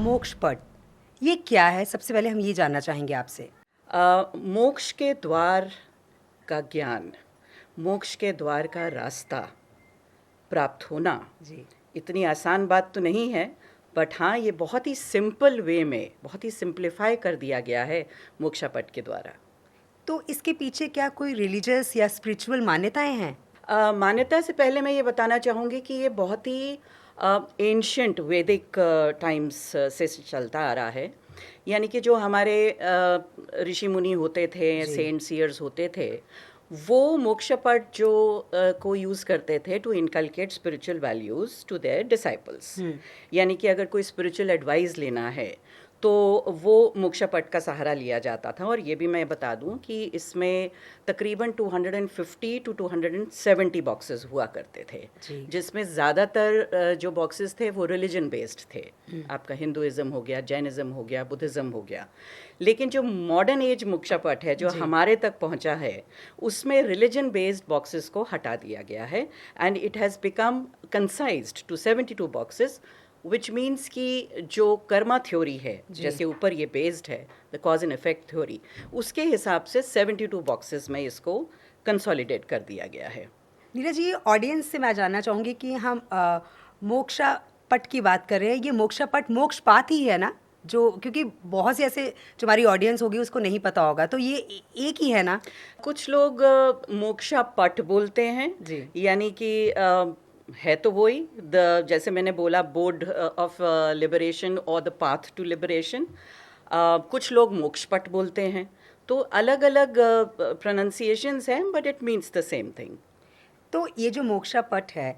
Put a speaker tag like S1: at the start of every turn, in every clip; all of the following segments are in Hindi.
S1: मोक्ष पट, ये क्या है? सबसे पहले हम ये जानना चाहेंगे आपसे।
S2: मोक्ष के द्वार का ज्ञान, मोक्ष के द्वार का रास्ता प्राप्त होना
S1: जी।
S2: इतनी आसान बात तो नहीं है, बट हाँ, ये बहुत ही सिंपल वे में, बहुत ही सिंप्लीफाई कर दिया गया है मोक्षापट के द्वारा।
S1: तो इसके पीछे क्या कोई रिलीजियस या स्पिरिचुअल मान्यताएं हैं?
S2: मान्यता से पहले मैं ये बताना चाहूँगी कि ये बहुत ही एंशंट वैदिक टाइम्स से चलता आ रहा है। यानी कि जो हमारे ऋषि मुनि होते थे, सेंट सीयर्स होते थे, वो मोक्षपट जो को यूज़ करते थे to inculcate spiritual values to their disciples. यानी कि अगर कोई स्पिरिचुअल एडवाइस लेना है तो वो मोक्षपट का सहारा लिया जाता था। और ये भी मैं बता दूं कि इसमें तकरीबन 250 टू 270 बॉक्सेस हुआ करते थे, जिसमें ज़्यादातर जो बॉक्सेस थे वो रिलीजन बेस्ड थे। आपका हिंदुइज्म हो गया, जैनिज़्म हो गया, बुद्धिज़्म हो गया। लेकिन जो मॉडर्न एज मोक्षपट है, जो हमारे तक पहुंचा है, उसमें रिलीजन बेस्ड बॉक्सेस को हटा दिया गया है and it has become concised to 72 boxes, which means कि जो कर्मा थ्योरी है, जैसे ऊपर ये बेस्ड है the cause and effect theory, उसके हिसाब से 72 बॉक्सेस में इसको कंसोलिडेट कर दिया गया है।
S1: नीरज जी, ऑडियंस से मैं जानना चाहूँगी कि हम मोक्षा पट की बात कर रहे हैं, ये मोक्षा पट मोक्ष पात ही है ना? जो, क्योंकि बहुत से ऐसे जो हमारी ऑडियंस होगी उसको नहीं पता होगा, तो ये एक ही है ना?
S2: कुछ लोग मोक्षा पट बोलते हैं जी, यानी कि है तो वही, जैसे मैंने बोला, बोर्ड ऑफ लिबरेशन और द पाथ टू लिबरेशन। कुछ लोग मोक्षपट बोलते हैं, तो अलग अलग प्रोनाउंसिएशंस हैं, but it means the same thing.
S1: तो ये जो मोक्षा पट है,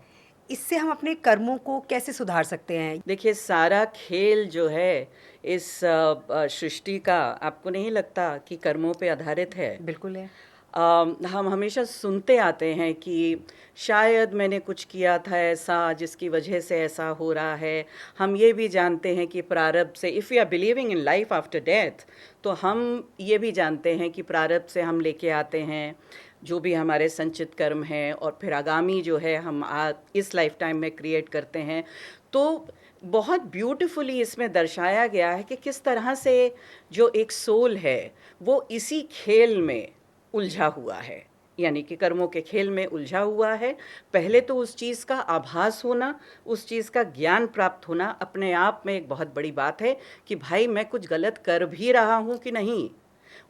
S1: इससे हम अपने कर्मों को कैसे सुधार सकते हैं?
S2: देखिए, सारा खेल जो है इस सृष्टि का, आपको नहीं लगता कि कर्मों पे आधारित है?
S1: बिल्कुल है।
S2: हम हमेशा सुनते आते हैं कि शायद मैंने कुछ किया था ऐसा जिसकी वजह से ऐसा हो रहा है। हम ये भी जानते हैं कि प्रारब्ध से, if you are believing in life after death, तो हम ये भी जानते हैं कि प्रारब्ध से हम लेके आते हैं जो भी हमारे संचित कर्म हैं, और फिर आगामी जो है हम इस लाइफ टाइम में क्रिएट करते हैं। तो बहुत ब्यूटीफुली इसमें दर्शाया गया है कि किस तरह से जो एक सोल है वो इसी खेल में उलझा हुआ है, यानी कि कर्मों के खेल में उलझा हुआ है। पहले तो उस चीज़ का आभास होना, उस चीज़ का ज्ञान प्राप्त होना अपने आप में एक बहुत बड़ी बात है कि भाई मैं कुछ गलत कर भी रहा हूँ कि नहीं,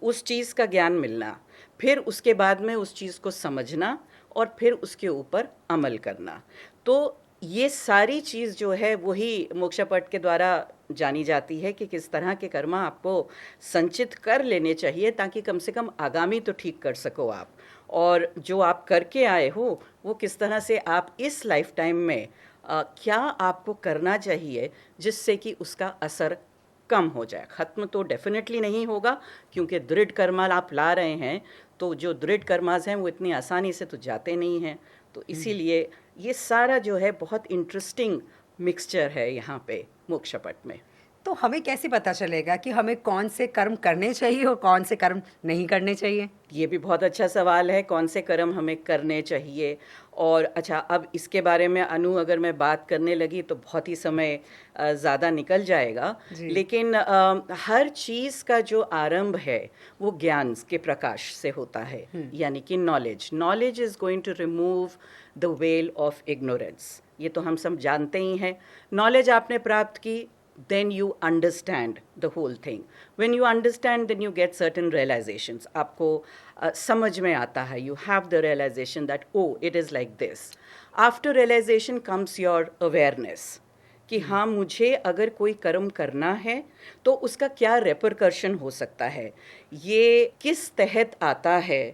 S2: उस चीज़ का ज्ञान मिलना, फिर उसके बाद में उस चीज़ को समझना और फिर उसके ऊपर अमल करना। तो ये सारी चीज़ जो है वही मोक्षपट के द्वारा जानी जाती है कि किस तरह के कर्म आपको संचित कर लेने चाहिए ताकि कम से कम आगामी तो ठीक कर सको आप, और जो आप करके आए हो वो किस तरह से आप इस लाइफ टाइम में क्या आपको करना चाहिए जिससे कि उसका असर कम हो जाए। ख़त्म तो डेफिनेटली नहीं होगा, क्योंकि दृढ़ कर्मा आप ला रहे हैं, तो जो दृढ़ कर्मास हैं वो इतनी आसानी से तो जाते नहीं हैं। तो इसीलिए ये सारा जो है बहुत इंटरेस्टिंग मिक्सचर है यहाँ पे मोक्षपट में।
S1: तो हमें कैसे पता चलेगा कि हमें कौन से कर्म करने चाहिए और कौन से कर्म नहीं करने चाहिए?
S2: ये भी बहुत अच्छा सवाल है, कौन से कर्म हमें करने चाहिए। और अच्छा, अब इसके बारे में अनु अगर मैं बात करने लगी तो बहुत ही समय ज़्यादा निकल जाएगा, लेकिन हर चीज़ का जो आरंभ है वो ज्ञान के प्रकाश से होता है, यानी कि knowledge is going to remove the veil of ignorance. ये तो हम सब जानते ही हैं। नॉलेज आपने प्राप्त की, then you understand the whole thing. When you understand, then you get certain realizations. आपको समझ में आता है, you have the realization that oh, it is like this. After realization comes your awareness कि हाँ, मुझे अगर कोई कर्म करना है तो उसका क्या repercussion हो सकता है, ये किस तहत आता है,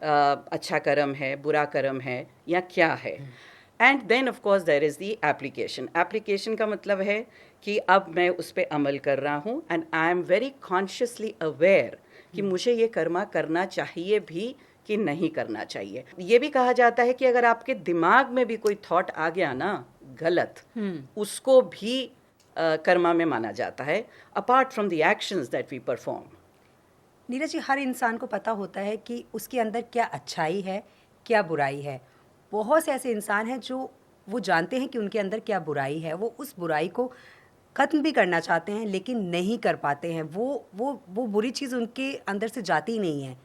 S2: अच्छा कर्म है, बुरा कर्म है या क्या है। And then of course there is the application का मतलब है कि अब मैं उस पर अमल कर रहा हूँ and I am very consciously aware कि मुझे ये कर्मा करना चाहिए भी कि नहीं करना चाहिए। ये भी कहा जाता है कि अगर आपके दिमाग में भी कोई थॉट आ गया ना गलत, उसको भी कर्मा में माना जाता है, apart from the actions that we perform.
S1: Neeraj ji, हर इंसान को पता होता है कि उसके अंदर क्या अच्छाई है, क्या बुराई है। बहुत से ऐसे इंसान हैं जो वो जानते हैं कि उनके अंदर क्या बुराई है, वो उस बुराई को ख़त्म भी करना चाहते हैं लेकिन नहीं कर पाते हैं, वो बुरी चीज़ उनके अंदर से जाती ही नहीं है।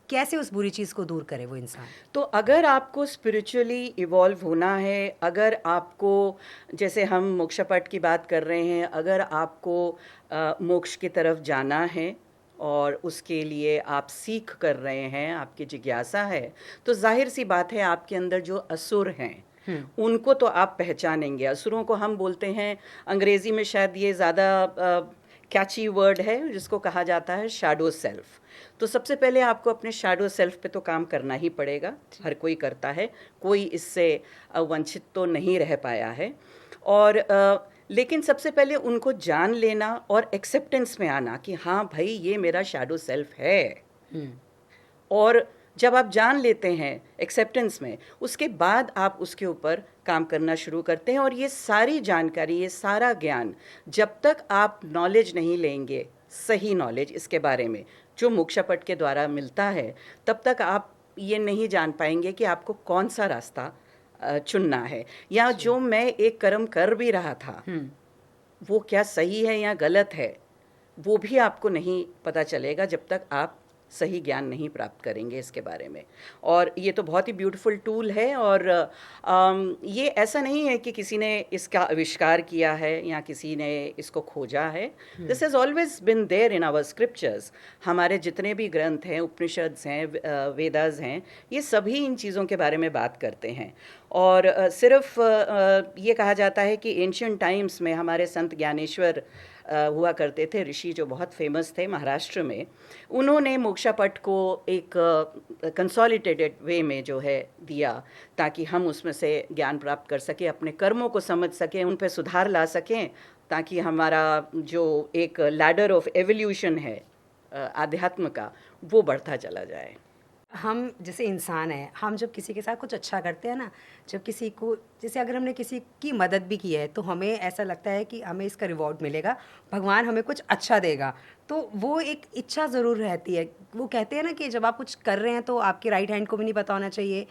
S1: कैसे उस बुरी चीज़ को दूर करे वो इंसान?
S2: तो अगर आपको स्पिरिचुअली इवॉल्व होना है, अगर आपको, जैसे हम मोक्षपट की बात कर रहे हैं, अगर आपको मोक्ष की तरफ जाना है और उसके लिए आप सीख कर रहे हैं, आपकी जिज्ञासा है, तो जाहिर सी बात है आपके अंदर जो असुर हैं उनको तो आप पहचानेंगे। असुरों को हम बोलते हैं, अंग्रेजी में शायद ये ज़्यादा कैची वर्ड है, जिसको कहा जाता है शैडो सेल्फ। तो सबसे पहले आपको अपने शैडो सेल्फ पे तो काम करना ही पड़ेगा, हर कोई करता है, कोई इससे वंचित तो नहीं रह पाया है। और लेकिन सबसे पहले उनको जान लेना और एक्सेप्टेंस में आना कि हाँ भाई ये मेरा शैडो सेल्फ है। और जब आप जान लेते हैं एक्सेप्टेंस में, उसके बाद आप उसके ऊपर काम करना शुरू करते हैं। और ये सारी जानकारी, ये सारा ज्ञान, जब तक आप नॉलेज नहीं लेंगे, सही नॉलेज इसके बारे में जो मोक्षपट के द्वारा मिलता है, तब तक आप ये नहीं जान पाएंगे कि आपको कौन सा रास्ता चुनना है, या जो मैं एक कर्म कर भी रहा था वो क्या सही है या गलत है, वो भी आपको नहीं पता चलेगा जब तक आप सही ज्ञान नहीं प्राप्त करेंगे इसके बारे में। और ये तो बहुत ही ब्यूटीफुल टूल है। और ये ऐसा नहीं है कि किसी ने इसका आविष्कार किया है या किसी ने इसको खोजा है। This has always been there in our scriptures. हमारे जितने भी ग्रंथ हैं, उपनिषद्स हैं, वेदास हैं, ये सभी इन चीज़ों के बारे में बात करते हैं। और सिर्फ ये कहा जाता है कि एंशियंट टाइम्स में हमारे संत ज्ञानेश्वर हुआ करते थे, ऋषि जो बहुत फेमस थे महाराष्ट्र में, उन्होंने मोक्षपट को एक कंसोलिडेटेड वे में जो है दिया, ताकि हम उसमें से ज्ञान प्राप्त कर सकें, अपने कर्मों को समझ सकें, उन पर सुधार ला सकें, ताकि हमारा जो एक लैडर ऑफ एवोल्यूशन है आध्यात्म का, वो बढ़ता चला जाए।
S1: हम जैसे इंसान हैं, हम जब किसी के साथ कुछ अच्छा करते हैं ना, जब किसी को, जैसे अगर हमने किसी की मदद भी की है, तो हमें ऐसा लगता है कि हमें इसका रिवॉर्ड मिलेगा, भगवान हमें कुछ अच्छा देगा। तो वो एक इच्छा ज़रूर रहती है। वो कहते हैं ना कि जब आप कुछ कर रहे हैं तो आपके राइट हैंड को भी नहीं पता होना चाहिए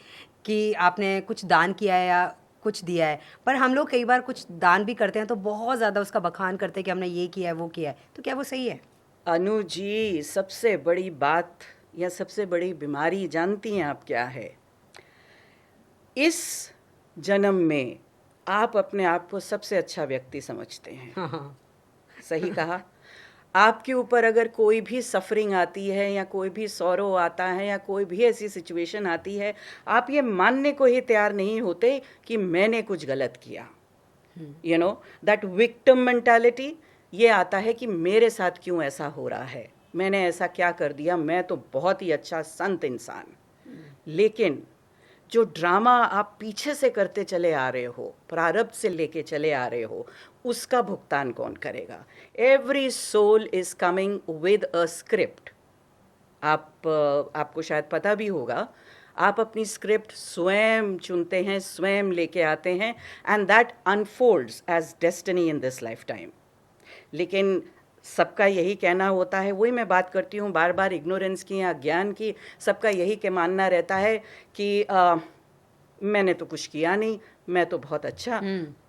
S1: कि आपने कुछ दान किया है या कुछ दिया है। पर हम लोग कई बार कुछ दान भी करते हैं तो बहुत ज़्यादा उसका बखान करते हैं कि हमने ये किया है, वो किया है। तो क्या वो सही है?
S2: अनु जी, सबसे बड़ी बात या सबसे बड़ी बीमारी जानती हैं आप क्या है? इस जन्म में आप अपने आप को सबसे अच्छा व्यक्ति समझते हैं।
S1: हाँ।
S2: सही कहा। आपके ऊपर अगर कोई भी सफरिंग आती है या कोई भी सौरो आता है या कोई भी ऐसी सिचुएशन आती है, आप ये मानने को ही तैयार नहीं होते कि मैंने कुछ गलत किया। You know that victim mentality, ये आता है कि मेरे साथ क्यों ऐसा हो रहा है, मैंने ऐसा क्या कर दिया, मैं तो बहुत ही अच्छा संत इंसान। लेकिन जो ड्रामा आप पीछे से करते चले आ रहे हो, प्रारब्ध से लेके चले आ रहे हो, उसका भुगतान कौन करेगा? Every soul is coming with a script. आपको शायद पता भी होगा, आप अपनी स्क्रिप्ट स्वयं चुनते हैं, स्वयं लेके आते हैं, and that unfolds as destiny in this lifetime. लेकिन सबका यही कहना होता है, वही मैं बात करती हूँ बार बार इग्नोरेंस की या ज्ञान की, सबका यही के मानना रहता है कि मैंने तो कुछ किया नहीं, मैं तो बहुत अच्छा,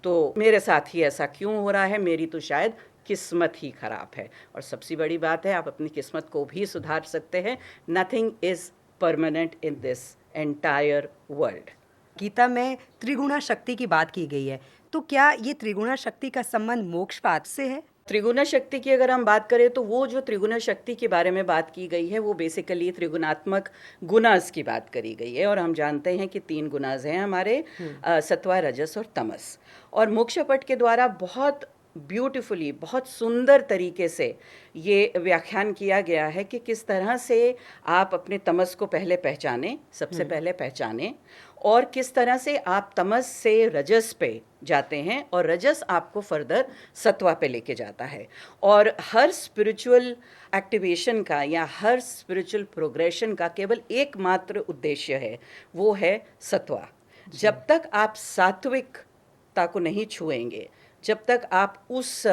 S2: तो मेरे साथ ही ऐसा क्यों हो रहा है, मेरी तो शायद किस्मत ही खराब है। और सबसे बड़ी बात है, आप अपनी किस्मत को भी सुधार सकते हैं। Nothing is permanent in this entire world.
S1: Gita में त्रिगुणा शक्ति की बात की गई है, तो क्या ये त्रिगुणा शक्ति का संबंध मोक्ष पाथ से है?
S2: त्रिगुण शक्ति की अगर हम बात करें तो वो जो त्रिगुण शक्ति के बारे में बात की गई है, वो बेसिकली त्रिगुणात्मक गुणास की बात करी गई है। और हम जानते हैं कि 3 गुणास हैं हमारे, सत्वा, रजस और तमस। और मोक्षपट के द्वारा बहुत ब्यूटीफुली, बहुत सुंदर तरीके से ये व्याख्यान किया गया है कि किस तरह से आप अपने तमस को पहले पहचानें, सबसे पहले पहचानें, और किस तरह से आप तमस से रजस पे जाते हैं और रजस आपको फर्दर सत्वा पे लेके जाता है। और हर स्पिरिचुअल एक्टिवेशन का या हर स्पिरिचुअल प्रोग्रेशन का केवल एकमात्र उद्देश्य है, वो है सत्वा। जब तक आप सात्विकता को नहीं छुएंगे, जब तक आप उस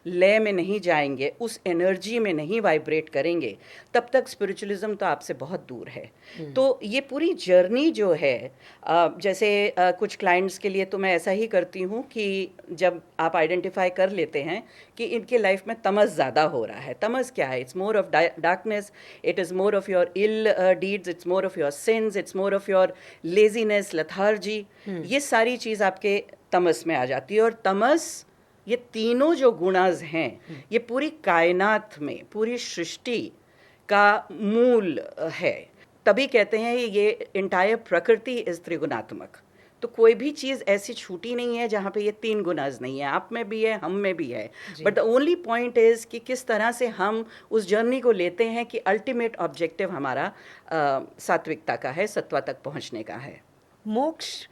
S2: लय में नहीं जाएंगे, उस एनर्जी में नहीं वाइब्रेट करेंगे, तब तक स्पिरिचुअलिज्म तो आपसे बहुत दूर है। तो ये पूरी जर्नी जो है, जैसे कुछ क्लाइंट्स के लिए तो मैं ऐसा ही करती हूँ कि जब आप आइडेंटिफाई कर लेते हैं कि इनके लाइफ में तमस ज़्यादा हो रहा है। तमस क्या है? It's more of darkness, it is more of your ill deeds, it's more of your sins, it's more of your laziness, lethargy. ये सारी चीज़ आपके तमस में आ जाती है। और तमस, ये तीनों जो गुणाज हैं, ये पूरी कायनात में, पूरी सृष्टि का मूल है। तभी कहते हैं ये इंटायर प्रकृति इज त्रिगुणात्मक। तो कोई भी चीज़ ऐसी छूटी नहीं है जहाँ पे ये तीन गुणाज नहीं है। आप में भी है, हम में भी है। But the only point is कि किस तरह से हम उस जर्नी को लेते हैं कि अल्टीमेट ऑब्जेक्टिव हमारा सात्विकता का है, सत्वा तक पहुँचने का है।
S1: मोक्ष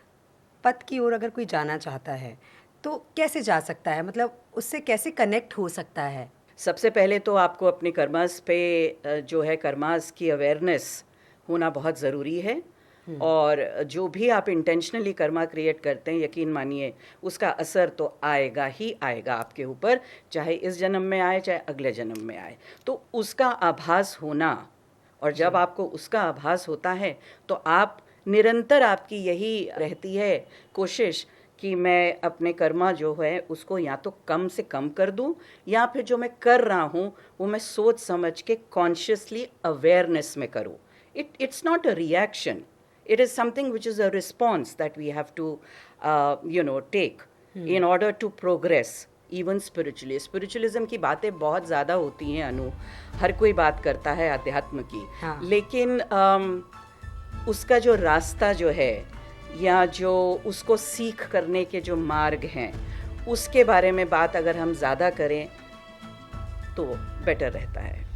S1: पथ की ओर अगर कोई जाना चाहता है तो कैसे जा सकता है? मतलब उससे कैसे कनेक्ट हो सकता है?
S2: सबसे पहले तो आपको अपने कर्मास पे जो है, कर्मास की अवेयरनेस होना बहुत ज़रूरी है। और जो भी आप इंटेंशनली कर्मा क्रिएट करते हैं, यकीन मानिए उसका असर तो आएगा ही आएगा आपके ऊपर, चाहे इस जन्म में आए चाहे अगले जन्म में आए। तो उसका आभास होना, और जब आपको उसका आभास होता है तो आप निरंतर, आपकी यही रहती है कोशिश कि मैं अपने कर्मा जो है उसको या तो कम से कम कर दूं, या फिर जो मैं कर रहा हूं वो मैं सोच समझ के कॉन्शियसली अवेयरनेस में करूं। It's not a reaction. It is something which is a response that we have to, take in order to progress, even spiritually. Spiritualism की बातें बहुत ज़्यादा होती हैं अनु, हर कोई बात करता है अध्यात्म की,
S1: हाँ।
S2: लेकिन उसका जो रास्ता जो है, या जो उसको सीख करने के जो मार्ग हैं, उसके बारे में बात अगर हम ज़्यादा करें तो बेटर रहता है।